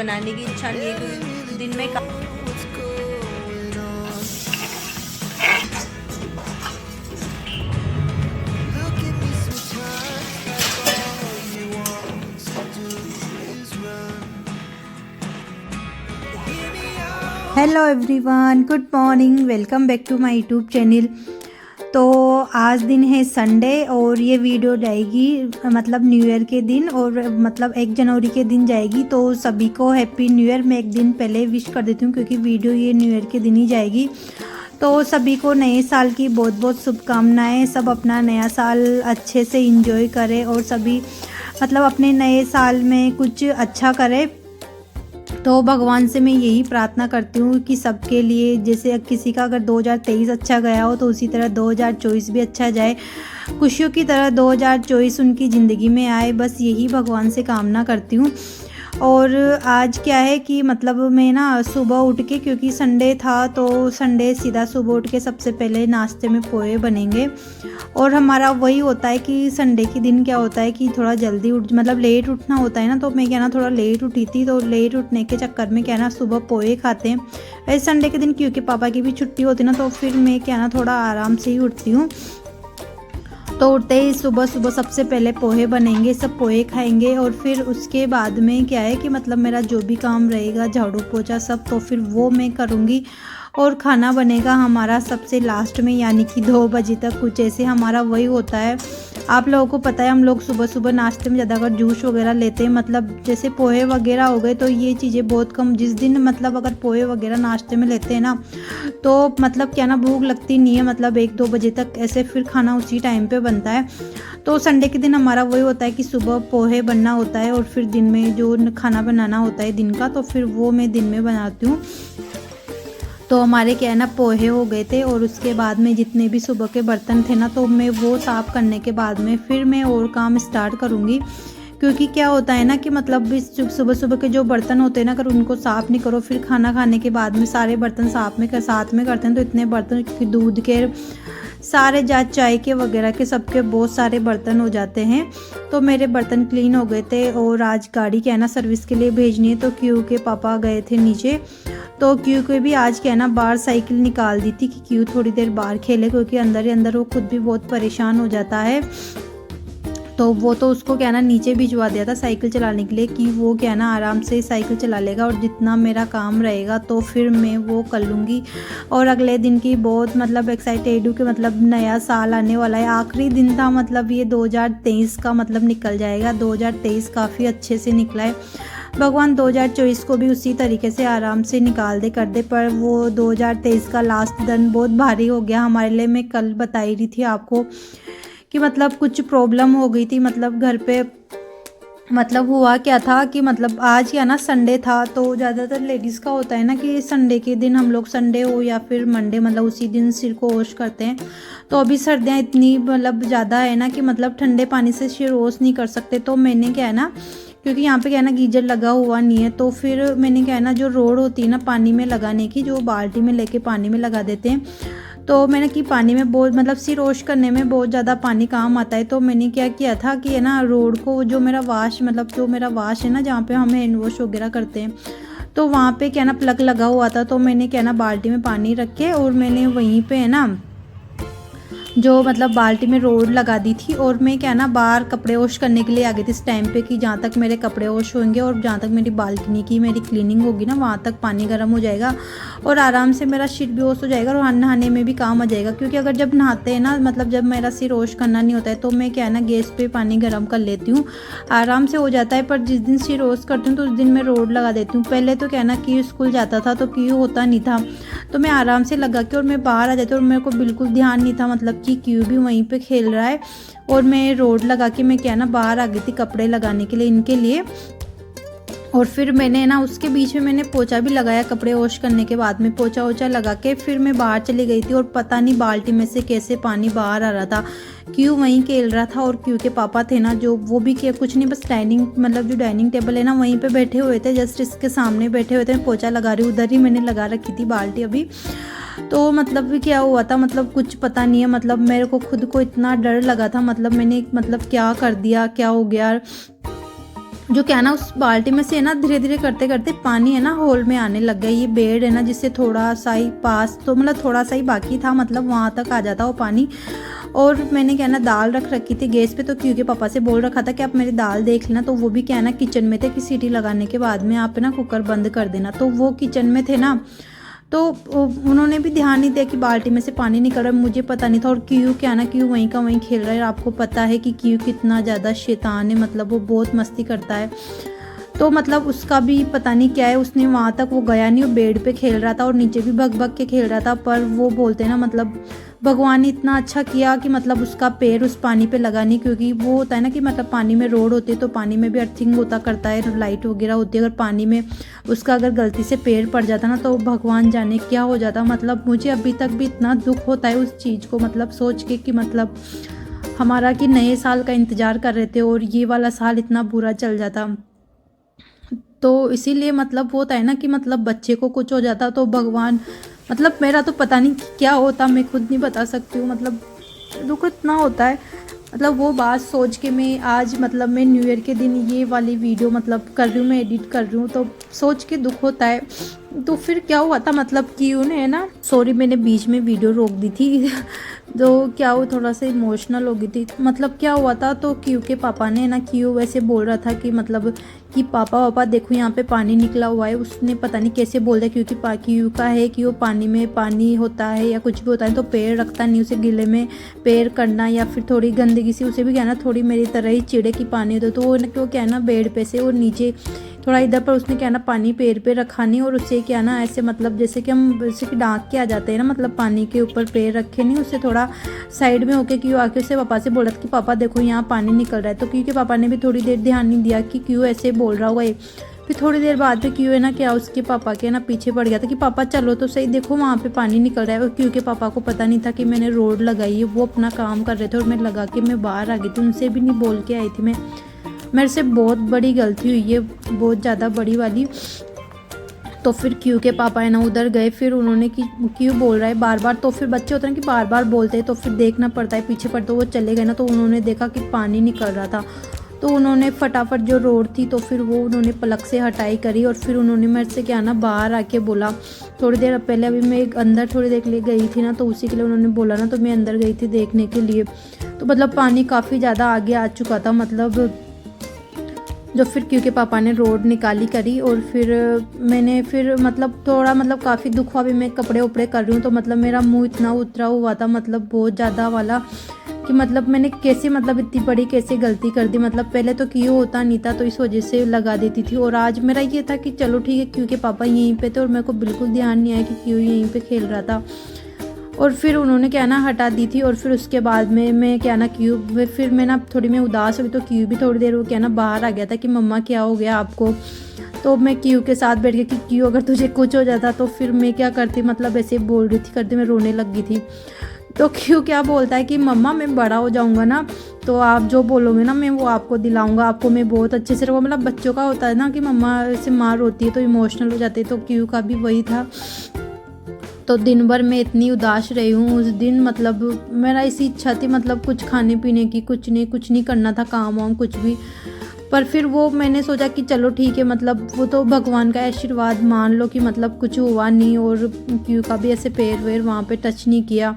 बनाने की इच्छा नहीं है क्योंकि दिन में hello everyone, good morning, welcome back to my YouTube channel. तो आज दिन है संडे और ये वीडियो जाएगी मतलब न्यू ईयर के दिन और मतलब 1 जनवरी के दिन जाएगी। तो सभी को हैप्पी न्यू ईयर मैं एक दिन पहले विश कर देती हूँ क्योंकि वीडियो ये न्यू ईयर के दिन ही जाएगी। तो सभी को नए साल की बहुत बहुत शुभकामनाएं। सब अपना नया साल अच्छे से एंजॉय करें और सभी मतलब अपने नए साल में कुछ अच्छा करें। तो भगवान से मैं यही प्रार्थना करती हूँ कि सबके लिए, जैसे किसी का अगर 2023 अच्छा गया हो तो उसी तरह 2024 भी अच्छा जाए, खुशियों की तरह 2024 उनकी ज़िंदगी में आए, बस यही भगवान से कामना करती हूँ। और आज क्या है कि मतलब मैं ना सुबह उठ के, क्योंकि संडे था तो संडे सीधा सुबह उठ के सबसे पहले नाश्ते में पोहे बनेंगे। और हमारा वही होता है कि संडे के दिन क्या होता है कि थोड़ा जल्दी उठ मतलब लेट उठना होता है ना। तो मैं क्या ना थोड़ा लेट उठी थी, तो लेट उठने के चक्कर में क्या ना सुबह पोहे खाते हैं। वैसे संडे के दिन क्योंकि पापा की भी छुट्टी होती है ना, तो फिर मैं क्या ना थोड़ा आराम से ही उठती हूँ। तो उठते ही सुबह सुबह सबसे पहले पोहे बनेंगे, सब पोहे खाएंगे और फिर उसके बाद में क्या है कि मतलब मेरा जो भी काम रहेगा, झाड़ू पोछा सब, तो फिर वो मैं करूँगी। और खाना बनेगा हमारा सबसे लास्ट में, यानी कि 2 बजे तक कुछ ऐसे हमारा वही होता है। आप लोगों को पता है हम लोग सुबह सुबह नाश्ते में ज़्यादातर जूस वगैरह लेते हैं, मतलब जैसे पोहे वगैरह हो गए तो ये चीज़ें बहुत कम। जिस दिन मतलब अगर पोहे वगैरह नाश्ते में लेते हैं ना, तो मतलब क्या ना भूख लगती नहीं है, मतलब 1-2 बजे तक ऐसे फिर खाना उसी टाइम पे बनता है। तो संडे के दिन हमारा वही होता है कि सुबह पोहे बनना होता है और फिर दिन में जो खाना बनाना होता है दिन का, तो फिर वो मैं दिन में बनाती हूँ। तो हमारे क्या है ना पोहे हो गए थे और उसके बाद में जितने भी सुबह के बर्तन थे ना, तो मैं वो साफ़ करने के बाद में फिर मैं और काम स्टार्ट करूँगी। क्योंकि क्या होता है ना कि मतलब सुबह सुबह के जो बर्तन होते हैं ना, अगर उनको साफ़ नहीं करो फिर खाना खाने के बाद में सारे बर्तन साथ में करते हैं, तो इतने बर्तन, क्योंकि दूध के सारे जात चाय के वगैरह के सबके बहुत सारे बर्तन हो जाते हैं। तो मेरे बर्तन क्लीन हो गए थे और आज गाड़ी क्या है ना सर्विस के लिए भेजनी है, तो क्यू के पापा गए थे नीचे। तो क्यू को भी आज क्या है ना बाहर साइकिल निकाल दी थी कि क्यू थोड़ी देर बाहर खेले, क्योंकि अंदर ही अंदर वो खुद भी बहुत परेशान हो जाता है। तो वो तो उसको क्या ना नीचे भिजवा दिया था साइकिल चलाने के लिए कि वो क्या ना आराम से साइकिल चला लेगा और जितना मेरा काम रहेगा तो फिर मैं वो कर लूँगी। और अगले दिन की बहुत मतलब एक्साइटेड हूँ कि मतलब नया साल आने वाला है, आखिरी दिन था, मतलब ये 2023 का मतलब निकल जाएगा। 2023 काफ़ी अच्छे से निकला है, भगवान 2024 को भी उसी तरीके से आराम से निकाल दे कर दे। पर वो 2023 का लास्ट दिन बहुत भारी हो गया हमारे लिए। मैं कल बता ही रही थी आपको कि मतलब कुछ प्रॉब्लम हो गई थी मतलब घर पे। मतलब हुआ क्या था कि मतलब आज क्या ना संडे था, तो ज़्यादातर लेडीज़ का होता है ना कि संडे के दिन हम लोग, संडे हो या फिर मंडे, मतलब उसी दिन सिर को वॉश करते हैं। तो अभी सर्दियाँ इतनी मतलब ज़्यादा है ना कि मतलब ठंडे पानी से सिर वॉश नहीं कर सकते। तो मैंने क्या है ना, क्योंकि यहाँ पे क्या है ना गीजर लगा हुआ नहीं है, तो फिर मैंने क्या है ना जो रोड होती है ना पानी में लगाने की, जो बाल्टी में लेके पानी में लगा देते हैं, तो मैंने कि पानी में बहुत मतलब सिर वॉश करने में बहुत ज़्यादा पानी काम आता है। तो मैंने क्या किया था कि है ना रोड को, जो मेरा वाश मतलब जो मेरा वाश है ना जहाँ पे हम हैंड वॉश वगैरह करते हैं, तो वहाँ पे क्या ना प्लग लगा हुआ था। तो मैंने क्या ना बाल्टी में पानी रख के और मैंने वहीं पे है ना जो मतलब बाल्टी में रोड लगा दी थी और मैं क्या ना बाहर कपड़े वॉश करने के लिए आ गई थी इस टाइम पे कि जहाँ तक मेरे कपड़े वॉश होंगे और जहाँ तक मेरी बालकनी की मेरी क्लीनिंग होगी ना, वहाँ तक पानी गर्म हो जाएगा और आराम से मेरा सिर भी वॉश हो जाएगा और नहाने में भी काम आ जाएगा। क्योंकि अगर जब नहाते हैं ना, मतलब जब मेरा सिर वॉश करना नहीं होता है, तो मैं क्या है ना गैस पे पानी गर्म कर लेती हूँ, आराम से हो जाता है। पर जिस दिन सिर वॉश करती हूँ तो उस दिन मैं रोड लगा देती हूँ। पहले तो क्या है ना कि स्कूल जाता था तो क्यों होता नहीं था, तो मैं आराम से लगा के और मैं बाहर आ जाती हूँ और मेरे को बिल्कुल ध्यान नहीं था मतलब कि क्यों भी वहीं पे खेल रहा है। और मैं रोड लगा के मैं क्या ना बाहर आ गई थी कपड़े लगाने के लिए इनके लिए। और फिर मैंने ना उसके बीच में मैंने पोछा भी लगाया, कपड़े वॉश करने के बाद में पोछा वोछा लगा के फिर मैं बाहर चली गई थी। और पता नहीं बाल्टी में से कैसे पानी बाहर आ रहा था, क्यों वहीं खेल रहा था। और क्यों के पापा थे ना, जो वो भी क्या कुछ नहीं, बस डाइनिंग मतलब जो डाइनिंग टेबल है ना वहीं पे बैठे हुए थे, जस्ट इसके सामने बैठे हुए थे। मैं पोछा लगा रही हूँ, उधर ही मैंने लगा रखी थी बाल्टी अभी। तो मतलब भी क्या हुआ था, मतलब कुछ पता नहीं है, मतलब मेरे को खुद को इतना डर लगा था, मतलब मैंने मतलब क्या कर दिया, क्या हो गया। जो क्या है ना उस बाल्टी में से है ना धीरे धीरे करते करते पानी है ना होल में आने लग गया। ये बेड है ना जिससे थोड़ा सा ही पास, तो मतलब थोड़ा सा ही बाकी था, मतलब वहाँ तक आ जाता वो पानी। और मैंने क्या है ना दाल रख रखी थी गैस पे, तो क्योंकि पापा से बोल रखा था कि आप मेरी दाल देख लेना, तो वो भी क्या है ना किचन में थे कि सीटी लगाने के बाद में आप ना कुकर बंद कर देना। तो वो किचन में थे ना, तो उन्होंने भी ध्यान नहीं दिया कि बाल्टी में से पानी निकल रहा है। मुझे पता नहीं था। और क्यों क्या ना क्यों वहीं का वहीं खेल रहा है। आपको पता है कि क्यों कितना ज़्यादा शैतान है, मतलब वो बहुत मस्ती करता है। तो मतलब उसका भी पता नहीं क्या है, उसने वहाँ तक वो गया नहीं, वो बेड पे खेल रहा था और नीचे भी भग भग के खेल रहा था। पर वो बोलते हैं ना मतलब भगवान ने इतना अच्छा किया कि मतलब उसका पैर उस पानी पे लगा नहीं, क्योंकि वो होता है ना कि मतलब पानी में रोड होती है तो पानी में भी अर्थिंग होता करता है, लाइट वगैरह होती है। अगर पानी में उसका अगर गलती से पैर पड़ जाता ना तो भगवान जाने क्या हो जाता। मतलब मुझे अभी तक भी इतना दुख होता है उस चीज़ को मतलब सोच के कि मतलब हमारा कि नए साल का इंतज़ार कर रहे थे और ये वाला साल इतना बुरा चल जाता। तो इसीलिए मतलब वो होता है ना कि मतलब बच्चे को कुछ हो जाता तो भगवान, मतलब मेरा तो पता नहीं क्या होता, मैं खुद नहीं बता सकती हूँ। मतलब दुख इतना होता है। मतलब वो बात सोच के मैं आज मतलब मैं न्यू ईयर के दिन ये वाली वीडियो मतलब कर रही हूँ, मैं एडिट कर रही हूँ, तो सोच के दुख होता है। तो फिर क्या हुआ था मतलब कि उन्हें है ना, सॉरी मैंने बीच में वीडियो रोक दी थी तो क्या वो थोड़ा सा इमोशनल हो गई थी। मतलब क्या हुआ था, तो क्यू के पापा ने ना, क्यू वैसे बोल रहा था कि मतलब कि पापा देखो यहाँ पे पानी निकला हुआ है। उसने पता नहीं कैसे बोल दिया, क्योंकि क्यू का है कि वो पानी में पानी होता है या कुछ भी होता है तो पैर रखता नहीं, उसे गिले में पैर करना या फिर थोड़ी गंदगी सी, उसे भी क्या ना थोड़ी मेरी तरह ही चिड़े की पानी होता तो वो क्या है ना बेड पे से और नीचे थोड़ा इधर पर उसने क्या ना पानी पैर पे रखा नहीं, और उससे क्या ना ऐसे मतलब जैसे कि हम जैसे कि डांक के आ जाते हैं ना, मतलब पानी के ऊपर पैर रखे नहीं, उससे थोड़ा साइड में होके क्यों आके उससे पापा से बोला था कि पापा देखो यहाँ पानी निकल रहा है। तो क्योंकि पापा ने भी थोड़ी देर ध्यान नहीं दिया कि क्यों ऐसे बोल रहा होगा। फिर थोड़ी देर बाद में क्यों है ना क्या उसके पापा के ना पीछे पड़ गया था कि पापा चलो तो सही, देखो वहाँ पे पानी निकल रहा है। और क्योंकि पापा को पता नहीं था कि मैंने रोड लगाई है, वो अपना काम कर रहे थे और मैं लगा के मैं बाहर आ गई थी, उनसे भी नहीं बोल के आई थी मैं। मेरे से बहुत बड़ी गलती हुई है, बहुत ज़्यादा बड़ी वाली। तो फिर क्यों के पापा है ना उधर गए, फिर उन्होंने कि क्यों बोल रहा है बार बार, तो फिर बच्चे होते हैं कि बार बार बोलते हैं तो फिर देखना पड़ता है पीछे पर। तो वो चले गए ना, तो उन्होंने देखा कि पानी निकल रहा था, तो उन्होंने फटाफट जो रोड थी तो फिर वो उन्होंने पलक से हटाई करी। और फिर उन्होंने मेरे से क्या ना बाहर आके बोला, थोड़ी देर पहले अभी मैं अंदर थोड़ी देर के लिए गई थी ना, तो उसी के लिए उन्होंने बोला ना, तो मैं अंदर गई थी देखने के लिए। तो मतलब पानी काफ़ी ज़्यादा आगे आ चुका था, मतलब जो फिर क्योंकि पापा ने रोड निकाली करी। और फिर मैंने फिर मतलब थोड़ा मतलब काफ़ी दुख हुआ। भी मैं कपड़े उपड़े कर रही हूँ तो मतलब मेरा मुंह इतना उतरा हुआ था, मतलब बहुत ज़्यादा वाला कि मतलब मैंने कैसे मतलब इतनी बड़ी कैसे गलती कर दी। मतलब पहले तो क्यों होता नहीं था तो इस वजह से लगा देती थी, और आज मेरा ये था कि चलो ठीक है क्योंकि पापा यहीं पे थे और मेरे को बिल्कुल ध्यान नहीं आया कि क्यों यहीं पे खेल रहा था। और फिर उन्होंने क्या ना हटा दी थी। और फिर उसके बाद में मैं क्या ना क्यूब, फिर मैं ना थोड़ी मैं उदास हुई तो क्यूब भी थोड़ी देर वो क्या ना बाहर आ गया था कि मम्मा क्या हो गया आपको। तो मैं क्यू के साथ बैठ गई कि क्यू अगर तुझे कुछ हो जाता तो फिर मैं क्या करती, मतलब ऐसे बोल रही थी करती, मैं रोने लग गई थी। तो क्यू क्या बोलता है कि मम्मा मैं बड़ा हो जाऊंगा ना तो आप जो बोलोगे ना मैं वो आपको दिलाऊंगा, आपको मैं बहुत अच्छे से रखूँगा। मतलब बच्चों का होता है ना कि मम्मा से माँ रोती है तो इमोशनल हो जाते हैं, तो क्यू का भी वही था। तो दिन भर मैं इतनी उदास रही हूँ उस दिन, मतलब मेरा इसी इच्छा थी मतलब कुछ खाने पीने की, कुछ नहीं करना था काम वाम कुछ भी। पर फिर वो मैंने सोचा कि चलो ठीक है, मतलब वो तो भगवान का आशीर्वाद मान लो कि मतलब कुछ हुआ नहीं। और क्यों का भी ऐसे पैर वैर वहाँ पे टच नहीं किया,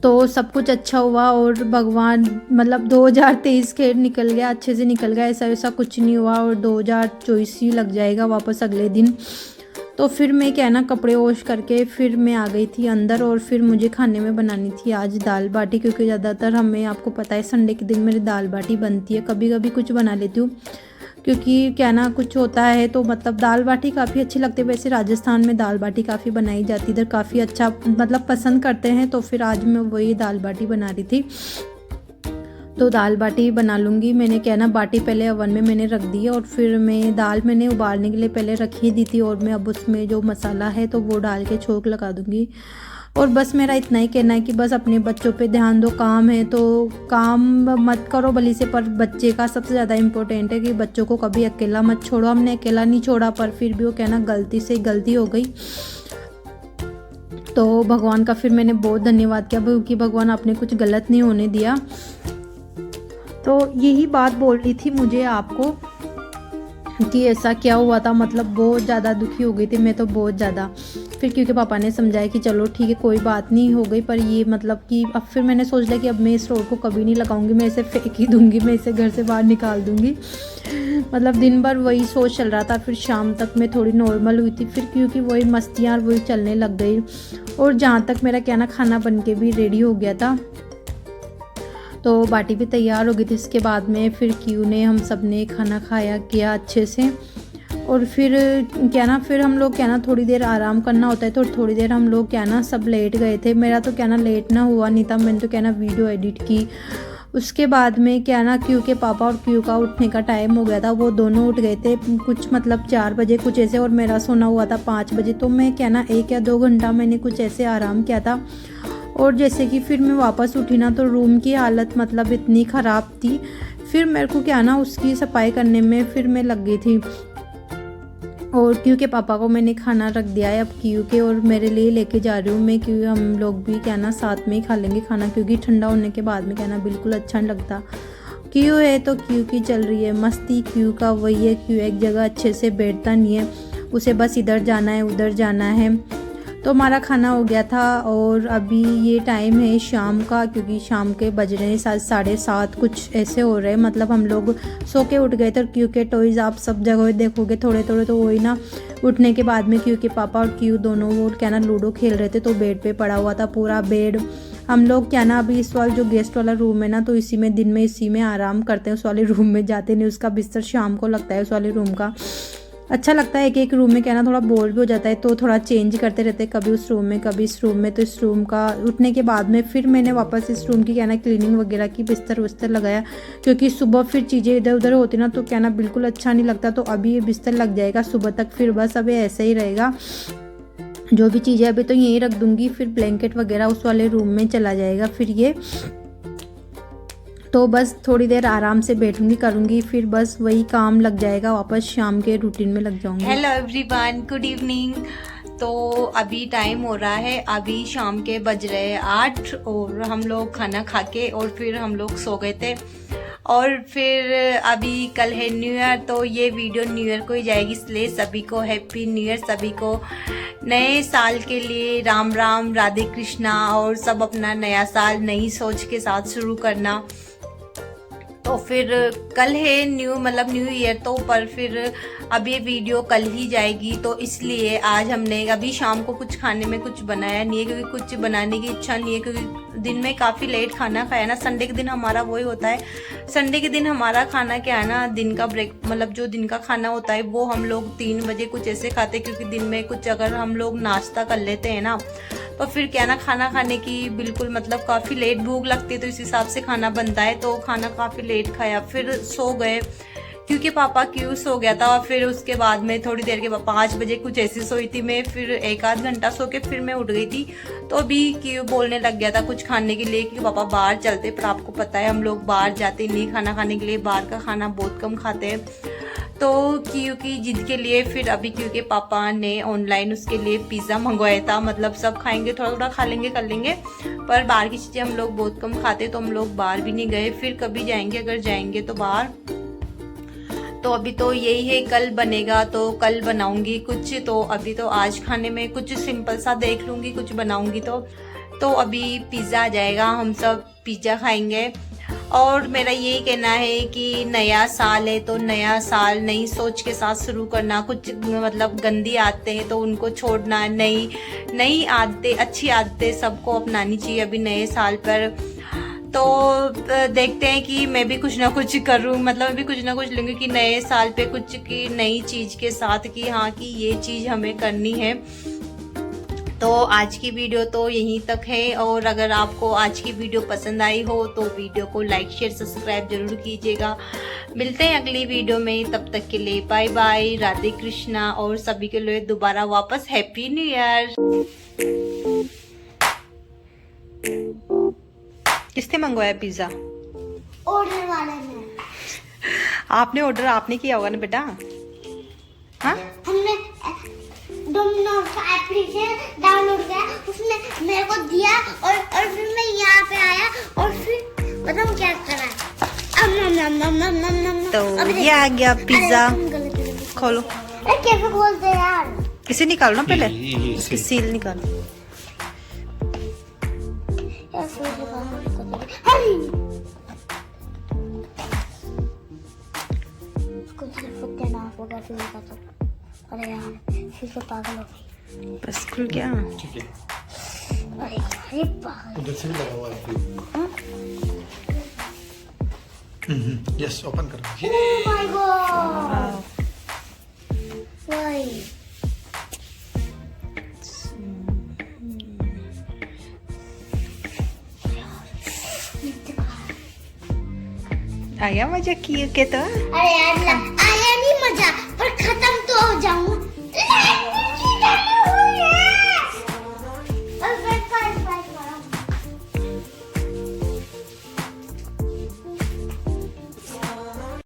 तो सब कुछ अच्छा हुआ। और भगवान मतलब 2023 खेर निकल गया, अच्छे से निकल गया, ऐसा वैसा कुछ नहीं हुआ। और 2024 ही लग जाएगा वापस अगले दिन। तो फिर मैं क्या ना कपड़े वॉश करके फिर मैं आ गई थी अंदर। और फिर मुझे खाने में बनानी थी आज दाल बाटी, क्योंकि ज़्यादातर हमें आपको पता है संडे के दिन मेरी दाल बाटी बनती है। कभी कभी कुछ बना लेती हूँ क्योंकि क्या ना कुछ होता है, तो मतलब दाल बाटी काफ़ी अच्छी लगती है। वैसे राजस्थान में दाल बाटी काफ़ी बनाई जाती है, इधर काफ़ी अच्छा मतलब पसंद करते हैं। तो फिर आज मैं वही दाल बाटी बना रही थी, तो दाल बाटी बना लूँगी। मैंने क्या ना बाटी पहले ओवन में मैंने रख दी है, और फिर मैं दाल मैंने उबालने के लिए पहले रख ही दी थी। और मैं अब उसमें जो मसाला है तो वो डाल के छोंक लगा दूँगी। और बस मेरा इतना ही कहना है कि बस अपने बच्चों पे ध्यान दो। काम है तो काम मत करो भली से, पर बच्चे का सबसे ज़्यादा इम्पोर्टेंट है कि बच्चों को कभी अकेला मत छोड़ो। हमने अकेला नहीं छोड़ा, पर फिर भी वो कहना गलती से गलती हो गई। तो भगवान का फिर मैंने बहुत धन्यवाद किया क्योंकि भगवान आपने कुछ गलत नहीं होने दिया। तो यही बात बोल रही थी मुझे आपको कि ऐसा क्या हुआ था, मतलब बहुत ज़्यादा दुखी हो गई थी मैं तो, बहुत ज़्यादा। फिर क्योंकि पापा ने समझाया कि चलो ठीक है कोई बात नहीं, हो गई। पर ये मतलब कि अब फिर मैंने सोच लिया कि अब मैं इस रोड को कभी नहीं लगाऊंगी, मैं इसे फेंक ही दूंगी, मैं इसे घर से बाहर निकाल दूंगी। मतलब दिन भर वही सोच चल रहा था। फिर शाम तक मैं थोड़ी नॉर्मल हुई थी, फिर क्योंकि वही मस्तियाँ वही चलने लग गई। और जहाँ तक मेरा क्या ना खाना बन के भी रेडी हो गया था, तो बाटी भी तैयार हो गई थी। इसके बाद में फिर क्यू ने हम सब ने खाना खाया किया अच्छे से। और फिर क्या ना फिर हम लोग क्या ना थोड़ी देर आराम करना होता है, तो थोड़ी देर हम लोग क्या ना सब लेट गए थे। मेरा तो क्या ना लेट ना हुआ नहीं था, मैंने तो क्या ना वीडियो एडिट की। उसके बाद में क्या ना क्यू के पापा और क्यू का उठने का टाइम हो गया था, वो दोनों उठ गए थे कुछ मतलब 4 बजे कुछ ऐसे, और मेरा सोना हुआ था 5 बजे। तो मैं क्या ना 1 या 2 घंटा मैंने कुछ ऐसे आराम किया था। और जैसे कि फिर मैं वापस उठी ना, तो रूम की हालत मतलब इतनी ख़राब थी। फिर मेरे को क्या ना उसकी सफाई करने में फिर मैं लग गई थी। और क्यू के पापा को मैंने खाना रख दिया है, अब क्यू के और मेरे लिए लेके जा रही हूँ मैं, क्योंकि हम लोग भी क्या ना साथ में ही खा लेंगे खाना, क्योंकि ठंडा होने के बाद में क्या ना बिल्कुल अच्छा नहीं लगता। क्यू है तो क्यू की चल रही है मस्ती, क्यू का वही है, क्यू एक जगह अच्छे से बैठता नहीं है, उसे बस इधर जाना है उधर जाना है। तो हमारा खाना हो गया था। और अभी ये टाइम है शाम का, क्योंकि शाम के बज रहे हैं 7:30 कुछ ऐसे हो रहे हैं। मतलब हम लोग सो के उठ गए थे, क्योंकि टॉयज़ आप सब जगह देखोगे थोड़े थोड़े, तो वही ना उठने के बाद में क्यू के पापा और क्यू दोनों वो क्या ना लूडो खेल रहे थे, तो बेड पे पड़ा हुआ था पूरा बेड। हम लोग क्या ना अभी इस वाला जो गेस्ट वाला रूम है ना, तो इसी में दिन में इसी में आराम करते हैं, उस वाले रूम में जाते नहीं। उसका बिस्तर शाम को लगता है उस वाले रूम का, अच्छा लगता है। एक रूम में क्या ना थोड़ा बोर भी हो जाता है, तो थोड़ा चेंज करते रहते हैं, कभी उस रूम में कभी इस रूम में। तो इस रूम का उठने के बाद में फिर मैंने वापस इस रूम की क्या ना क्लीनिंग वगैरह की, बिस्तर विस्तर लगाया, क्योंकि सुबह फिर चीज़ें इधर उधर होती ना, तो क्या ना बिल्कुल अच्छा नहीं लगता। तो अभी ये बिस्तर लग जाएगा सुबह तक, फिर बस अभी ऐसे ही रहेगा। जो भी चीज़ें अभी तो यहीं रख दूँगी, फिर ब्लैंकेट वगैरह उस वाले रूम में चला जाएगा फिर ये। तो बस थोड़ी देर आराम से बैठूंगी करूंगी, फिर बस वही काम लग जाएगा, वापस शाम के रूटीन में लग जाऊंगी। Hello everyone, good evening. तो अभी टाइम हो रहा है, अभी शाम के बज रहे हैं 8, और हम लोग खाना खा के और फिर हम लोग सो गए थे। और फिर अभी कल है न्यू ईयर, तो ये वीडियो न्यू ईयर को ही जाएगी, इसलिए सभी को हैप्पी न्यू ईयर, सभी को नए साल के लिए राम राम, राधे कृष्णा। और सब अपना नया साल नई सोच के साथ शुरू करना। तो फिर कल है न्यू ईयर, तो पर फिर अब ये वीडियो कल ही जाएगी, तो इसलिए आज हमने अभी शाम को कुछ खाने में कुछ बनाया नहीं है, क्योंकि कुछ बनाने की इच्छा नहीं है, क्योंकि दिन में काफ़ी लेट खाना खाया ना। संडे के दिन हमारा वही होता है, संडे के दिन हमारा खाना क्या है ना, दिन का ब्रेक मतलब जो दिन का खाना होता है वो हम लोग 3 बजे कुछ ऐसे खाते हैं, क्योंकि दिन में कुछ अगर हम लोग नाश्ता कर लेते हैं ना, तो फिर क्या ना खाना खाने की बिल्कुल मतलब काफ़ी लेट भूख लगती है, तो इस हिसाब से खाना बनता है। तो खाना काफ़ी लेट खाया, फिर सो गए, क्योंकि पापा क्यों सो गया था। फिर उसके बाद में थोड़ी देर के बाद 5 बजे कुछ ऐसी सोई थी मैं, फिर 1 आध घंटा सो के फिर मैं उठ गई थी। तो अभी क्यों बोलने लग गया था कुछ खाने के लिए कि पापा बाहर चलते, पर आपको पता है हम लोग बाहर जाते नहीं खाना खाने के लिए, बाहर का खाना बहुत कम खाते हैं। तो क्यू की जिद के लिए फिर अभी क्यू के पापा ने ऑनलाइन उसके लिए पिज़्ज़ा मंगवाया था। मतलब सब खाएंगे, थोड़ा थोड़ा खा लेंगे कर लेंगे, पर बाहर की चीज़ें हम लोग बहुत कम खाते, तो हम लोग बाहर भी नहीं गए। फिर कभी जाएंगे, अगर जाएंगे तो बाहर। तो अभी तो यही है, कल बनेगा तो कल बनाऊंगी कुछ। तो अभी तो आज खाने में कुछ सिंपल सा देख लूँगी, कुछ बनाऊंगी तो अभी पिज़्ज़ा आ जाएगा, हम सब पिज़्ज़ा खाएंगे। और मेरा यही कहना है कि नया साल है तो नया साल नई सोच के साथ शुरू करना। कुछ मतलब गंदी आदतें हैं तो उनको छोड़ना, नई आदतें, अच्छी आदतें सबको अपनानी चाहिए अभी नए साल पर। तो देखते हैं कि मैं भी कुछ ना कुछ करूँ, मतलब मैं भी कुछ ना कुछ लूँगी कि नए साल पे कुछ की नई चीज़ के साथ कि हाँ कि ये चीज़ हमें करनी है। तो आज की वीडियो तो यहीं तक है, और अगर आपको आज की वीडियो पसंद आई हो तो वीडियो को लाइक शेयर सब्सक्राइब जरूर कीजिएगा। मिलते हैं अगली वीडियो में, तब तक के लिए बाय बाय, राधे कृष्णा, और सभी के लिए दोबारा वापस हैप्पी न्यू ईयर। किसने मंगवाया पिज्जा? ऑर्डर वाले ने। आपने ऑर्डर आपने किया होगा ना बेटा? हाँ, हमने डोमिनोज का एप्लीकेशन डाउनलोड किया, उसने मेरे को दिया और फिर मैं यहाँ पे आया और फिर बताऊँ क्या करा। अब नम नम नम नम। तो ये आ गया पिज्जा। खोलो, अरे कैसे खोलते हैं यार? इसे निकालो ना पहले, ये इसकी सील निकालो। ऐसे निकालना अरे कुछ फुटे ना होगा फिर का तो। अरे यार फिर से पागल हो गई। बस खुल गया। ठीक है, अरे अरे पागल। उधर से भी लगा हुआ है। यस, ओपन करो। Oh my god! Why? आया मजा किए के तो। अरे यार आया नहीं मजा, पर खत्म तो हो जाऊं।